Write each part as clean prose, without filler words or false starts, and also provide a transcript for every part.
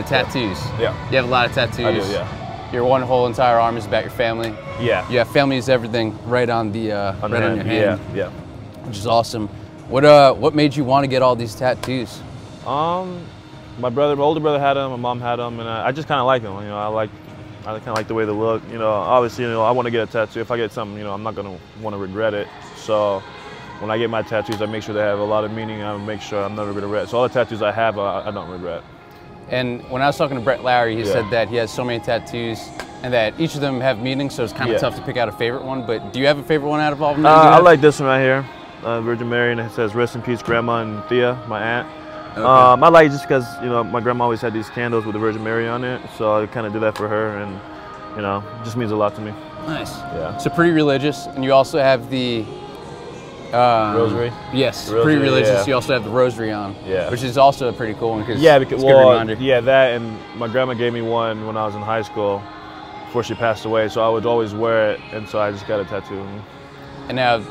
The tattoos. Yeah. You have a lot of tattoos. I do, yeah. Your one whole entire arm is about your family. Yeah. You have family is everything right on the right on your hand. Yeah. Which is awesome. What made you want to get all these tattoos? My older brother had them, my mom had them, and I just kind of like them. You know, I kind of like the way they look. You know, obviously, you know, I want to get a tattoo. If I get something, you know, I'm not gonna want to regret it. So when I get my tattoos, I make sure they have a lot of meaning. I make sure I'm never gonna regret. So all the tattoos I have, I don't regret. And when I was talking to Brett Lowry, he said that he has so many tattoos and that each of them have meaning, so it's kind of tough to pick out a favorite one. But do you have a favorite one out of all of them? I like this one right here, Virgin Mary, and it says "Rest in peace, Grandma and Thea," my aunt. Okay. I like it just because, you know, my grandma always had these candles with the Virgin Mary on it, so I kind of do that for her, and, you know, it just means a lot to me. Nice. Yeah. So pretty religious, and you also have the rosary. Yes, rosary, pretty religious. Yeah. You also have the rosary on. Yeah. Which is also a pretty cool one because yeah, because it's a good reminder. Yeah, that, and my grandma gave me one when I was in high school before she passed away, so I would always wear it, and so I just got a tattoo. And now,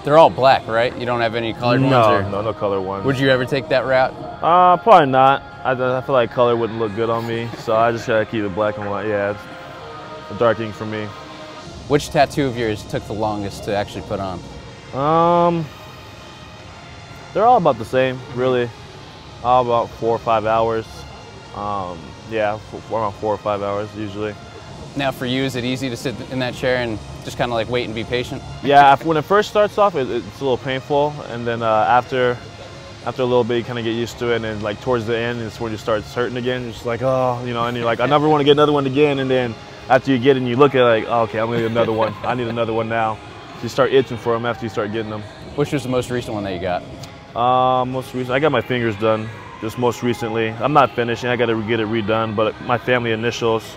they're all black, right? You don't have any colored ones? No color ones. Would you ever take that route? Probably not. I feel like color wouldn't look good on me, so I just gotta keep it black and white. Yeah, it's a dark ink for me. Which tattoo of yours took the longest to actually put on? They're all about the same, really. All about 4 or 5 hours. Yeah, around 4 or 5 hours usually. Now for you, is it easy to sit in that chair and just kind of like wait and be patient? Yeah, when it first starts off, it's a little painful, and then after a little bit, you kind of get used to it, and then like towards the end, it's when it starts hurting again. You're just like, oh, you know, and you're like, I never want to get another one again, and then after you get it and you look at it like, oh, okay, I'm gonna get another one. I need another one now. So you start itching for them after you start getting them. Which was the most recent one that you got? Most recent, I got my fingers done just most recently. I'm not finishing, I got to get it redone, but my family initials,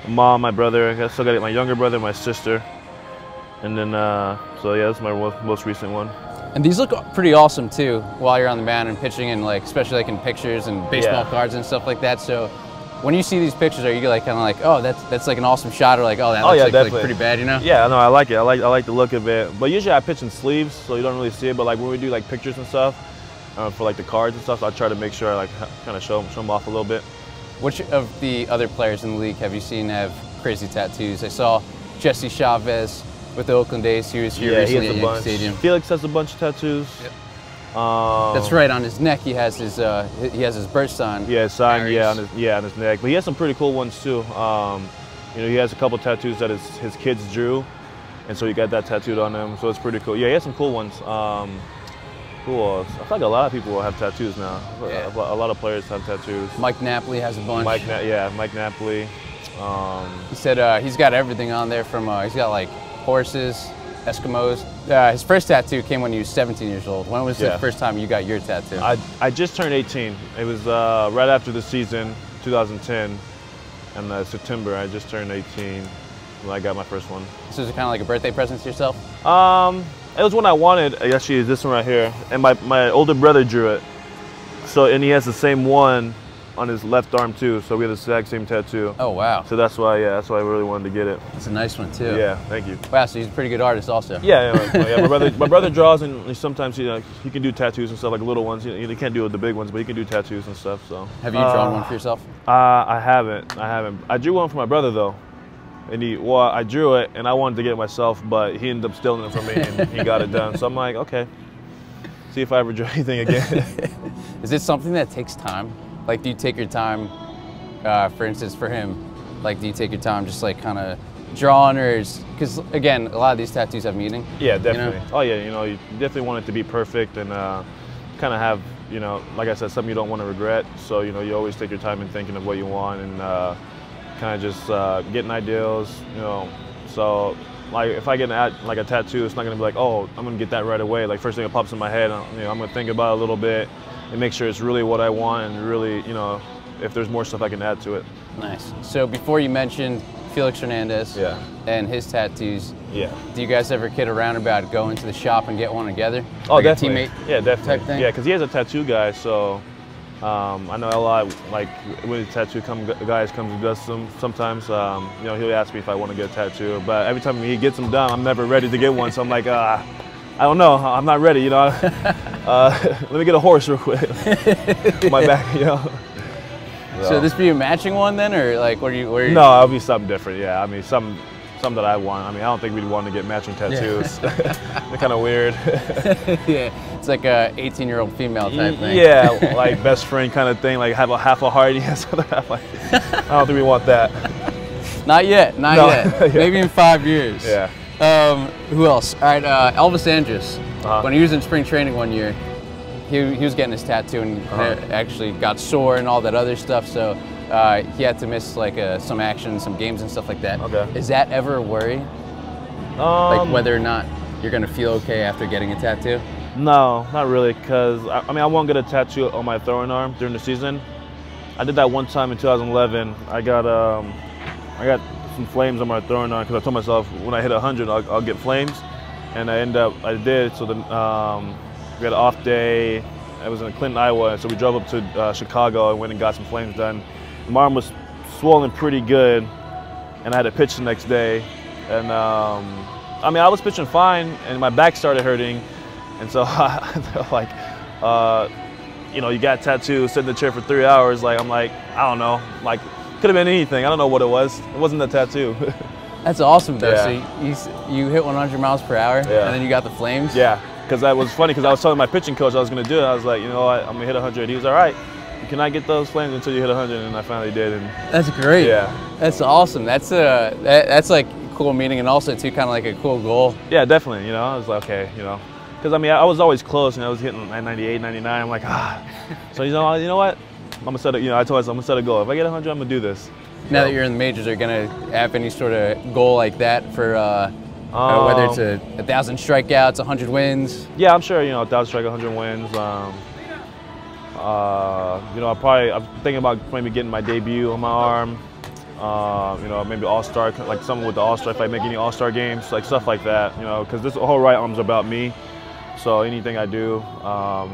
mom, my brother, I still got it, my younger brother, my sister, and then, so yeah, that's my most recent one. And these look pretty awesome too, while you're on the mound and pitching, and like, especially like in pictures and baseball cards and stuff like that. So when you see these pictures, are you like kind of like, oh, that's like an awesome shot, or like, oh, that looks like pretty bad, you know? Yeah, no, I like it. I like the look of it. But usually I pitch in sleeves, so you don't really see it. But like when we do like pictures and stuff for like the cards and stuff, so I try to make sure I like kind of show them off a little bit. Which of the other players in the league have you seen have crazy tattoos? I saw Jesse Chavez with the Oakland A's. He was here recently at Yankee Stadium. Félix has a bunch of tattoos. Yep. That's right. On his neck, he has his birth sign. Yeah, sign. Yeah, on his neck. But he has some pretty cool ones too. You know, he has a couple tattoos that his kids drew, and so he got that tattooed on him. So it's pretty cool. Yeah, he has some cool ones. Who else? I feel like a lot of people have tattoos now. Yeah. A lot of players have tattoos. Mike Napoli has a bunch. Mike Napoli. He said he's got everything on there from, he's got like horses, Eskimos. His first tattoo came when he was 17 years old. When was the first time you got your tattoo? I just turned 18. It was right after the season, 2010. And September, I just turned 18 when I got my first one. So is it kind of like a birthday present to yourself? It was one I wanted. Actually, this one right here. And my older brother drew it. So, and he has the same one on his left arm too. So we have the exact same tattoo. Oh, wow. So that's why, that's why I really wanted to get it. It's a nice one too. Yeah, thank you. Wow, so he's a pretty good artist also. Yeah, my brother draws, and sometimes he can do tattoos and stuff, like little ones. He can't do the big ones, but he can do tattoos and stuff. So. Have you drawn one for yourself? I haven't. I drew one for my brother though. And I drew it, and I wanted to get it myself, but he ended up stealing it from me, and he got it done. So I'm like, okay, see if I ever draw anything again. Is it something that takes time? Like, do you take your time, for instance, for him, like, do you take your time just like kind of drawing, or because again, a lot of these tattoos have meaning? Yeah, definitely. You know? Oh yeah, you definitely want it to be perfect and kind of have, like I said, something you don't want to regret. So, you always take your time in thinking of what you want and kind of just getting ideas, So, like, if I get like a tattoo, it's not going to be like, oh, I'm going to get that right away. Like, first thing that pops in my head, I'm going to think about it a little bit and make sure it's really what I want, and really, if there's more stuff I can add to it. Nice. So before you mentioned Félix Hernández and his tattoos, do you guys ever kid around about going to the shop and get one together? Oh, like definitely. A teammate type thing? Yeah, because he has a tattoo guy, so I know a lot, like when tattoo guys come and does them, sometimes, he'll ask me if I want to get a tattoo, but every time he gets them done, I'm never ready to get one, so I'm like, I don't know, I'm not ready, Let me get a horse real quick. My back, So this be a matching one then, or like what are you? No, it'll be something different. Yeah, I mean some that I want. I mean, I don't think we'd want to get matching tattoos. They're kind of weird. Yeah, it's like a 18-year-old female type thing. Yeah, like best friend kind of thing. Like have a half a heart, he has other half. Like, I don't think we want that. Not yet. Not yet. Maybe in 5 years. Yeah. Who else? All right, Elvis Andrus. When he was in spring training one year, he was getting his tattoo and actually got sore and all that other stuff. So he had to miss like some action, some games and stuff like that. Okay. Is that ever a worry? Like whether or not you're gonna feel okay after getting a tattoo? No, not really. Cause I mean, I won't get a tattoo on my throwing arm during the season. I did that one time in 2011. I got some flames on my throwing arm because I told myself when I hit 100, I'll get flames, and I did. So then we had an off day. I was in Clinton, Iowa, so we drove up to Chicago and went and got some flames done. My arm was swollen pretty good, and I had to pitch the next day. And I mean, I was pitching fine, and my back started hurting, and so they're like, you know, you got a tattoo, sit in the chair for 3 hours. Like, I'm like, I don't know, like. Could have been anything. I don't know what it was. It wasn't a tattoo. That's awesome, though. Yeah. So you hit 100 miles per hour, and then you got the flames? Yeah, because that was funny because I was telling my pitching coach I was going to do it. I was like, you know what, I'm going to hit 100. He was all right. You cannot get those flames until you hit 100, and I finally did. And that's great. Yeah. That's awesome. That's like a cool meeting, and also, too, kind of like a cool goal. Yeah, definitely. You know, I was like, okay, you know. Because, I mean, I was always close, and I was hitting 98, 99. I'm like, So, you know what? I'm gonna set a, I told myself I'm gonna set a goal. If I get 100, I'm gonna do this. Now that you're in the majors, are you gonna have any sort of goal like that for whether it's 1,000 strikeouts, 100 wins? Yeah, I'm sure. 1,000 strikeouts, 100 wins. I'm thinking about maybe getting my debut on my arm. Maybe All-Star, like something with the All-Star. If I make any All-Star games, like stuff like that. Because this whole right arm's about me. So anything I do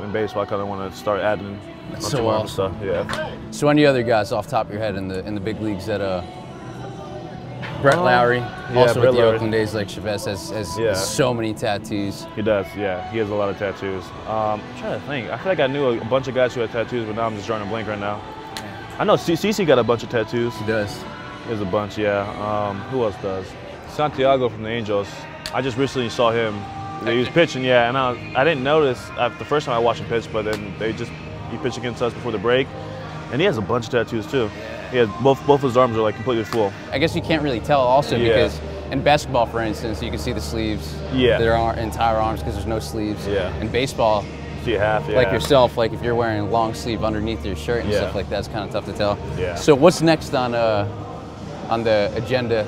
in baseball, I kind of want to start adding. That's so awesome. Stuff. Yeah. So any other guys off the top of your head in the big leagues that Brett Lowry, also with the Oakland A's, like Chavez has so many tattoos. He does, yeah. He has a lot of tattoos. I'm trying to think. I feel like I knew a bunch of guys who had tattoos, but now I'm just drawing a blank right now. I know CC got a bunch of tattoos. He does. He has a bunch, yeah. Who else does? Santiago from the Angels. I just recently saw him. He was pitching, yeah, and I didn't notice the first time I watched him pitch, but then he pitched against us before the break, and he has a bunch of tattoos too. He has both his arms are like completely full. I guess you can't really tell also because in basketball, for instance, you can see the sleeves. Yeah. Their entire arms because there's no sleeves. Yeah. In baseball, see half. Yeah. Like yourself, like if you're wearing a long sleeve underneath your shirt and stuff like that, it's kind of tough to tell. Yeah. So what's next on the agenda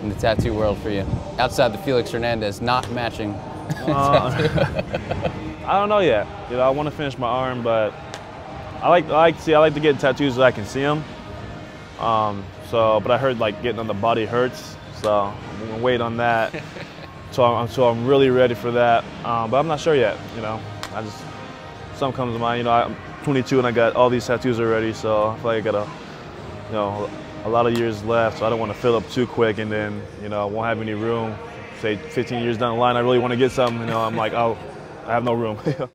in the tattoo world for you outside the Félix Hernández not matching? I don't know yet. I want to finish my arm, but I like to get tattoos so I can see them. But I heard like getting on the body hurts, so I'm gonna wait on that. so I'm really ready for that. But I'm not sure yet. Something comes to mind. I'm 22 and I got all these tattoos already, so I feel like I got a lot of years left. So I don't want to fill up too quick, and then won't have any room. Say 15 years down the line, I really want to get something. I'm like, oh, I have no room.